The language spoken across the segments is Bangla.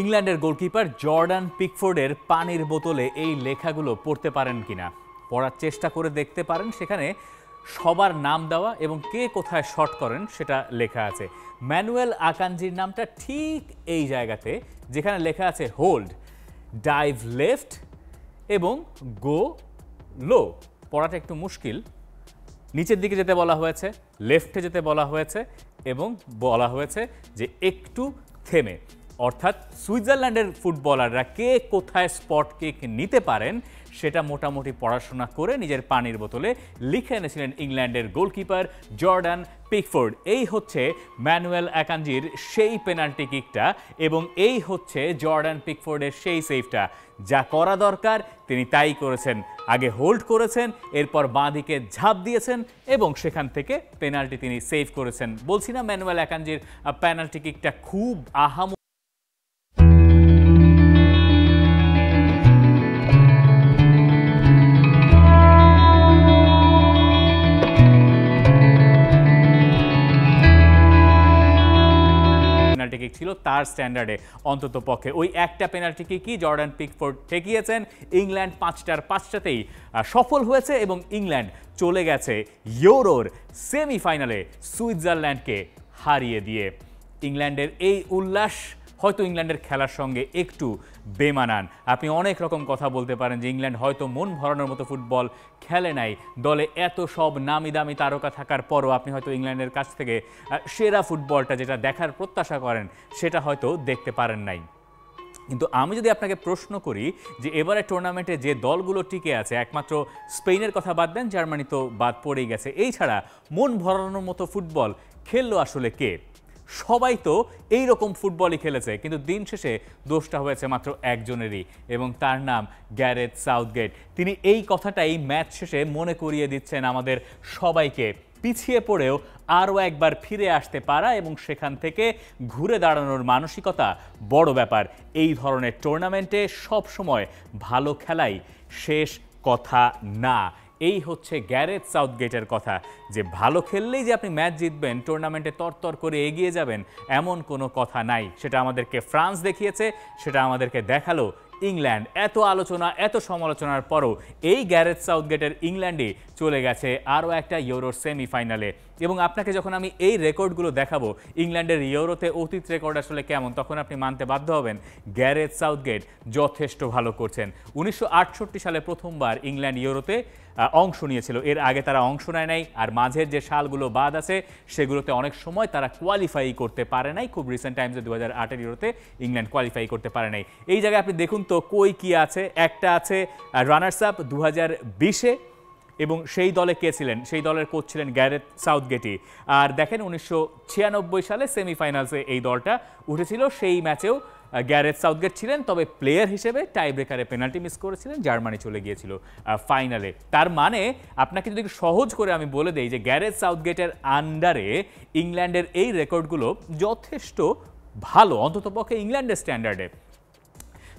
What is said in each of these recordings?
ইংল্যান্ডের গোলকিপার জর্ডান পিকফোর্ডের পানির বোতলে এই লেখাগুলো পড়তে পারেন কিনা পড়ার চেষ্টা করে দেখতে পারেন। সেখানে সবার নাম দেওয়া এবং কে কোথায় শট করেন সেটা লেখা আছে। ম্যানুয়েল আকানজির নামটা ঠিক এই জায়গাতে যেখানে লেখা আছে হোল্ড, ডাইভ লেফট এবং গো লো। পড়াটা একটু মুশকিল। নিচের দিকে যেতে বলা হয়েছে, লেফটে যেতে বলা হয়েছে এবং বলা হয়েছে যে একটু থেমে। অর্থাৎ সুইজারল্যান্ডের ফুটবলাররা কে কোথায় স্পট কিক নিতে পারেন সেটা মোটামুটি পড়াশোনা করে নিজের পানির বোতলে লিখে এনেছিলেন ইংল্যান্ডের গোলকিপার জর্ডান পিকফোর্ড। এই হচ্ছে ম্যানুয়েল আকানজির সেই পেনাল্টি কিকটা এবং এই হচ্ছে জর্ডান পিকফোর্ডের সেই সেভটা। যা করা দরকার তিনি তাই করেছেন। আগে হোল্ড করেছেন, এরপর বাঁ দিকে ঝাঁপ দিয়েছেন এবং সেখান থেকে পেনাল্টি তিনি সেভ করেছেন। বলছি না ম্যানুয়েল আকানজির পেনাল্টি কিকটা খুব আহামরি। পেনাল্টি কিক ছিল তার স্ট্যান্ডার্ডে, অন্তত পক্ষে ওই একটা পেনাল্টি কিকই জর্ডান পিকফোর্ড ঠেকিয়েছেন। ইংল্যান্ড 5টার 5টাতেই সফল হয়েছে এবং ইংল্যান্ড চলে গেছে ইউরোর সেমিফাইনালে সুইজারল্যান্ডকে হারিয়ে দিয়ে। ইংল্যান্ডের এই উল্লাস হয়তো ইংল্যান্ডের খেলার সঙ্গে একটু বেমানান। আপনি অনেক রকম কথা বলতে পারেন যে ইংল্যান্ড হয়তো মন ভরানোর মতো ফুটবল খেলে নাই, দলে এত সব নামি দামি তারকা থাকার পরও আপনি হয়তো ইংল্যান্ডের কাছ থেকে সেরা ফুটবলটা যেটা দেখার প্রত্যাশা করেন সেটা হয়তো দেখতে পারেন নাই। কিন্তু আমি যদি আপনাকে প্রশ্ন করি যে এবারে টুর্নামেন্টে যে দলগুলো টিকে আছে, একমাত্র স্পেনের কথা বাদ দেন, জার্মানি তো বাদ পড়েই গেছে, এই ছাড়া মন ভরানোর মতো ফুটবল খেললো আসলে কে? সবাই তো এই রকম ফুটবলই খেলেছে, কিন্তু দিন শেষে দোষটা হয়েছে মাত্র একজনেরই এবং তার নাম গ্যারেথ সাউথগেট। তিনি এই কথাটাই ম্যাচ শেষে মনে করিয়ে দিচ্ছেন আমাদের সবাইকে। পিছিয়ে পড়েও আরও একবার ফিরে আসতে পারা এবং সেখান থেকে ঘুরে দাঁড়ানোর মানসিকতা বড় ব্যাপার। এই ধরনের টুর্নামেন্টে সবসময় ভালো খেলাই শেষ কথা না। এই হচ্ছে গ্যারেথ সাউথগেটের কথা, যে ভালো খেললেই যে আপনি ম্যাচ জিতবেন, টুর্নামেন্টে তরতর করে এগিয়ে যাবেন, এমন কোনো কথা নাই। সেটা আমাদেরকে ফ্রান্স দেখিয়েছে, সেটা আমাদেরকে দেখালো ইংল্যান্ড। এত আলোচনা, এত সমালোচনার পরও এই গ্যারেথ সাউথগেটের ইংল্যান্ডই চলে গেছে আরও একটা ইউরোর সেমিফাইনালে। এবং আপনাকে যখন আমি এই রেকর্ডগুলো দেখাবো, ইংল্যান্ডের ইউরোতে অতীত রেকর্ড আসলে কেমন, তখন আপনি মানতে বাধ্য হবেন গ্যারেথ সাউথগেট যথেষ্ট ভালো করছেন। 1968 সালে প্রথমবার ইংল্যান্ড ইউরোতে অংশ নিয়েছিল, এর আগে তারা অংশ নেয় নাই। আর মাঝের যে সালগুলো বাদ আছে সেগুলোতে অনেক সময় তারা কোয়ালিফাই করতে পারে নাই। খুব রিসেন্ট টাইমসে 2008-এর ইউরোতে ইংল্যান্ড কোয়ালিফাই করতে পারে নাই। এই জায়গায় আপনি দেখুন তো কই কি আছে। একটা আছে রানার্স আপ 2020-এ এবং সেই দলে কে ছিলেন? সেই দলের কোচ ছিলেন গ্যারেথ সাউথগেটই। আর দেখেন 1996 সালে সেমিফাইনালসে এই দলটা উঠেছিল, সেই ম্যাচেও গ্যারেথ সাউথগেট ছিলেন, তবে প্লেয়ার হিসেবে টাই ব্রেকারে পেনাল্টি মিস করেছিলেন, জার্মানি চলে গিয়েছিল ফাইনালে। তার মানে আপনাকে যদি সহজ করে আমি বলে দেই যে গ্যারেথ সাউথগেটের আন্ডারে ইংল্যান্ডের এই রেকর্ডগুলো যথেষ্ট ভালো, অন্ততপক্ষে ইংল্যান্ডের স্ট্যান্ডার্ডে।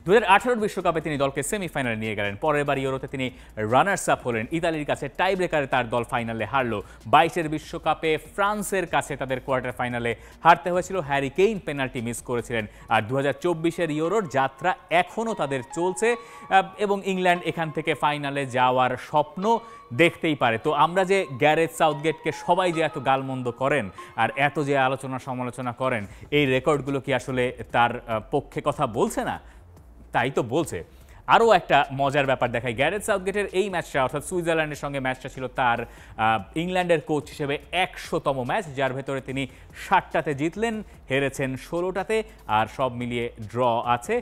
2018 বিশ্বকাপে তিনি দলকে সেমিফাইনালে নিয়ে গেলেন। পরের বার ইউরোতে তিনি রানার্স আপ হলেন, ইতালির কাছে টাই ব্রেকারে তার দল ফাইনালে হারলো। 22-এর বিশ্বকাপে ফ্রান্সের কাছে তাদের কোয়ার্টার ফাইনালে হারতে হয়েছিল, হ্যারি কেইন পেনাল্টি মিস করেছিলেন। আর 2024-এর ইউরোর যাত্রা এখনও তাদের চলছে এবং ইংল্যান্ড এখান থেকে ফাইনালে যাওয়ার স্বপ্ন দেখতেই পারে। তো আমরা যে গ্যারেথ সাউথগেটকে সবাই যে এত গালমন্দ করেন আর এত যে আলোচনা সমালোচনা করেন, এই রেকর্ডগুলো কি আসলে তার পক্ষে কথা বলছে না? তাই তো বলছে। আরও একটা মজার ব্যাপার দেখায়, গ্যারেথ সাউথগেটের এই ম্যাচটা, অর্থাৎ সুইজারল্যান্ডের সঙ্গে ম্যাচটা ছিল তার ইংল্যান্ডের কোচ হিসেবে 100তম ম্যাচ, যার ভেতরে তিনি 60টাতে জিতলেন, হেরেছেন 16টাতে, আর সব মিলিয়ে ড্র আছে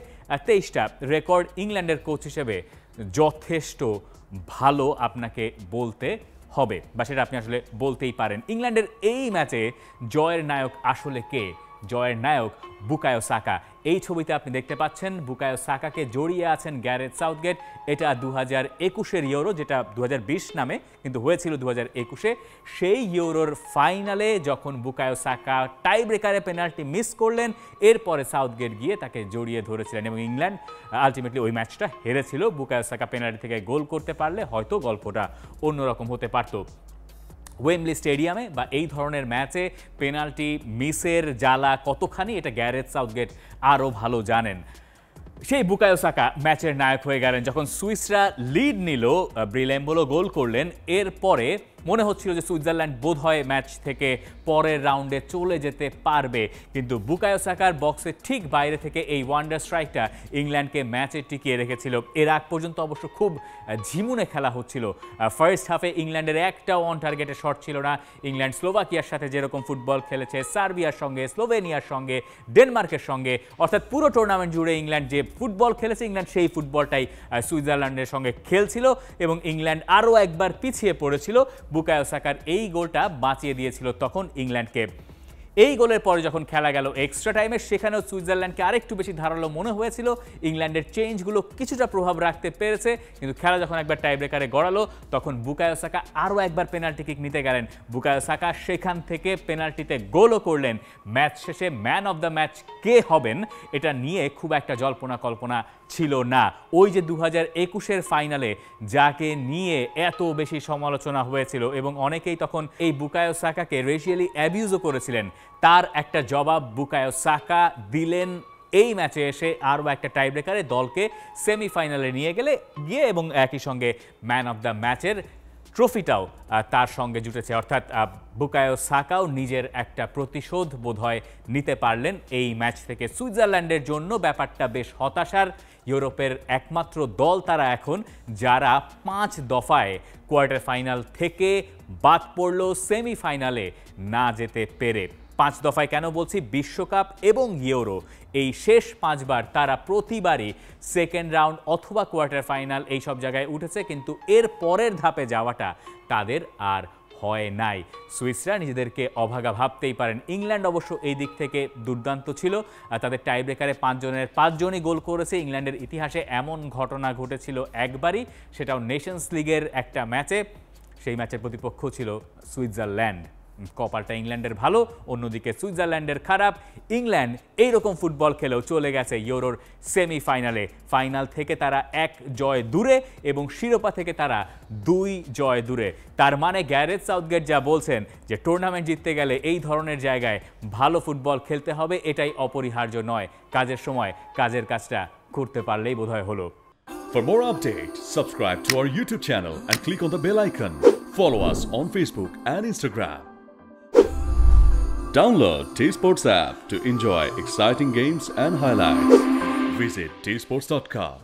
23টা। রেকর্ড ইংল্যান্ডের কোচ হিসেবে যথেষ্ট ভালো আপনাকে বলতে হবে, বা সেটা আপনি আসলে বলতেই পারেন। ইংল্যান্ডের এই ম্যাচে জয়ের নায়ক আসলে কে? জয়ের নায়ক বুকায়ো সাকা। এই ছবিতে আপনি দেখতে পাচ্ছেন বুকায়ো সাকাকে জড়িয়ে আছেন গ্যারেথ সাউথগেট। এটা 2021-এর ইউরো, যেটা 2020 নামে কিন্তু হয়েছিল 2021-এ। সেই ইউরোর ফাইনালে যখন বুকায়ো সাকা টাই ব্রেকারে পেনাল্টি মিস করলেন, এরপরে সাউথগেট গিয়ে তাকে জড়িয়ে ধরেছিলেন এবং ইংল্যান্ড আলটিমেটলি ওই ম্যাচটা হেরেছিল। বুকায়ো সাকা পেনাল্টি থেকে গোল করতে পারলে হয়তো গল্পটা অন্যরকম হতে পারত। ওয়েমলি স্টেডিয়ামে বা এই ধরনের ম্যাচে পেনাল্টি মিসের জ্বালা কতখানি এটা গ্যারেথ সাউথগেট আরও ভালো জানেন। সেই বুকায়ো সাকা ম্যাচের নায়ক হয়ে গেলেন যখন সুইসরা লিড নিল, ব্রিল এমবোলো গোল করলেন। এরপরে মনে হচ্ছিল যে সুইজারল্যান্ড বোধহয় ম্যাচ থেকে পরের রাউন্ডে চলে যেতে পারবে, কিন্তু বুকায়ো সাকার বক্সের ঠিক বাইরে থেকে এই ওয়ান্ডার স্ট্রাইকটা ইংল্যান্ডকে ম্যাচে টিকিয়ে রেখেছিল। এর আগ পর্যন্ত অবশ্য খুব ঝিমুনে খেলা হচ্ছিল। ফার্স্ট হাফে ইংল্যান্ডের একটাও অন টার্গেটে শট ছিল না। ইংল্যান্ড স্লোভাকিয়ার সাথে যেরকম ফুটবল খেলেছে, সার্বিয়ার সঙ্গে, স্লোভেনিয়ার সঙ্গে, ডেনমার্কের সঙ্গে, অর্থাৎ পুরো টুর্নামেন্ট জুড়ে ইংল্যান্ড যে ফুটবল খেলেছে, ইংল্যান্ড সেই ফুটবলটাই সুইজারল্যান্ডের সঙ্গে খেলছিল এবং ইংল্যান্ড আরও একবার পিছিয়ে পড়েছিল। বুকায়ো সাকার এই গোলটা বাঁচিয়ে দিয়েছিল তখন ইংল্যান্ডকে। এই গোলের পরে যখন খেলা গেল এক্সট্রা টাইমে, সেখানেও সুইজারল্যান্ডকে আরেকটু বেশি ধারালো মনে হয়েছিল। ইংল্যান্ডের চেঞ্জগুলো কিছুটা প্রভাব রাখতে পেরেছে, কিন্তু খেলা যখন একবার টাই ব্রেকারে গড়ালো তখন বুকায়ো সাকা আরও একবার পেনাল্টি কিক নিতে গেলেন। বুকায়ো সাকা সেখান থেকে পেনাল্টিতে গোলও করলেন। ম্যাচ শেষে ম্যান অফ দ্য ম্যাচ কে হবেন এটা নিয়ে খুব একটা জল্পনা কল্পনা ছিল না। ওই যে 2021-এর ফাইনালে যাকে নিয়ে এত বেশি সমালোচনা হয়েছিল এবং অনেকেই তখন এই বুকায়ো সাকাকে রেশিয়ালি অ্যাবিউজও করেছিলেন, তার একটা জবাব বুকায়ো সাকা দিলেন এই ম্যাচে এসে আরও একটা টাইব্রেকারে দলকে সেমিফাইনালে নিয়ে গিয়ে এবং একই সঙ্গে ম্যান অফ দ্য ম্যাচের ট্রফিটাও তার সঙ্গে জুটেছে। অর্থাৎ বুকায়ো সাকাও নিজের একটা প্রতিশোধ বোধহয় নিতে পারলেন এই ম্যাচ থেকে। সুইজারল্যান্ডের জন্য ব্যাপারটা বেশ হতাশার। ইউরোপের একমাত্র দল তারা এখন যারা 5 দফায় কোয়ার্টার ফাইনাল থেকে বাদ পড়ল সেমিফাইনালে না যেতে পেরে। 5 দফায় কেন বলছি, বিশ্বকাপ এবং ইউরো এই শেষ 5 বার তারা প্রতিবারই সেকেন্ড রাউন্ড অথবা কোয়ার্টার ফাইনাল এই সব জায়গায় উঠেছে, কিন্তু এর পরের ধাপে যাওয়াটা তাদের আর হয় নাই। সুইসরা নিজেদেরকে অভাগা ভাবতেই পারেন। ইংল্যান্ড অবশ্য এই দিক থেকে দুর্দান্ত ছিল, তাদের টাইব্রেকারে 5 জনের 5 জনই গোল করেছে। ইংল্যান্ডের ইতিহাসে এমন ঘটনা ঘটেছিল একবারই, সেটাও নেশনস লিগের একটা ম্যাচে। সেই ম্যাচের প্রতিপক্ষ ছিল সুইজারল্যান্ড। কপালটা ইংল্যান্ডের ভালো, অন্যদিকে সুইজারল্যান্ডের খারাপ। ইংল্যান্ড এইরকম ফুটবল খেলেও চলে গেছে ইউরোর সেমিফাইনালে। ফাইনাল থেকে তারা 1 জয় দূরে এবং শিরোপা থেকে তারা 2 জয় দূরে। তার মানে গ্যারেথ সাউথগেট যা বলছেন যে টুর্নামেন্ট জিততে গেলে এই ধরনের জায়গায় ভালো ফুটবল খেলতে হবে, এটাই অপরিহার্য নয়। কাজের সময় কাজের কাজটা করতে পারলেই বোধহয় হলো। For more updates, subscribe to our YouTube channel and click on the bell icon. Follow us on Facebook and Instagram. Download T-Sports app to enjoy exciting games and highlights. Visit tsports.com.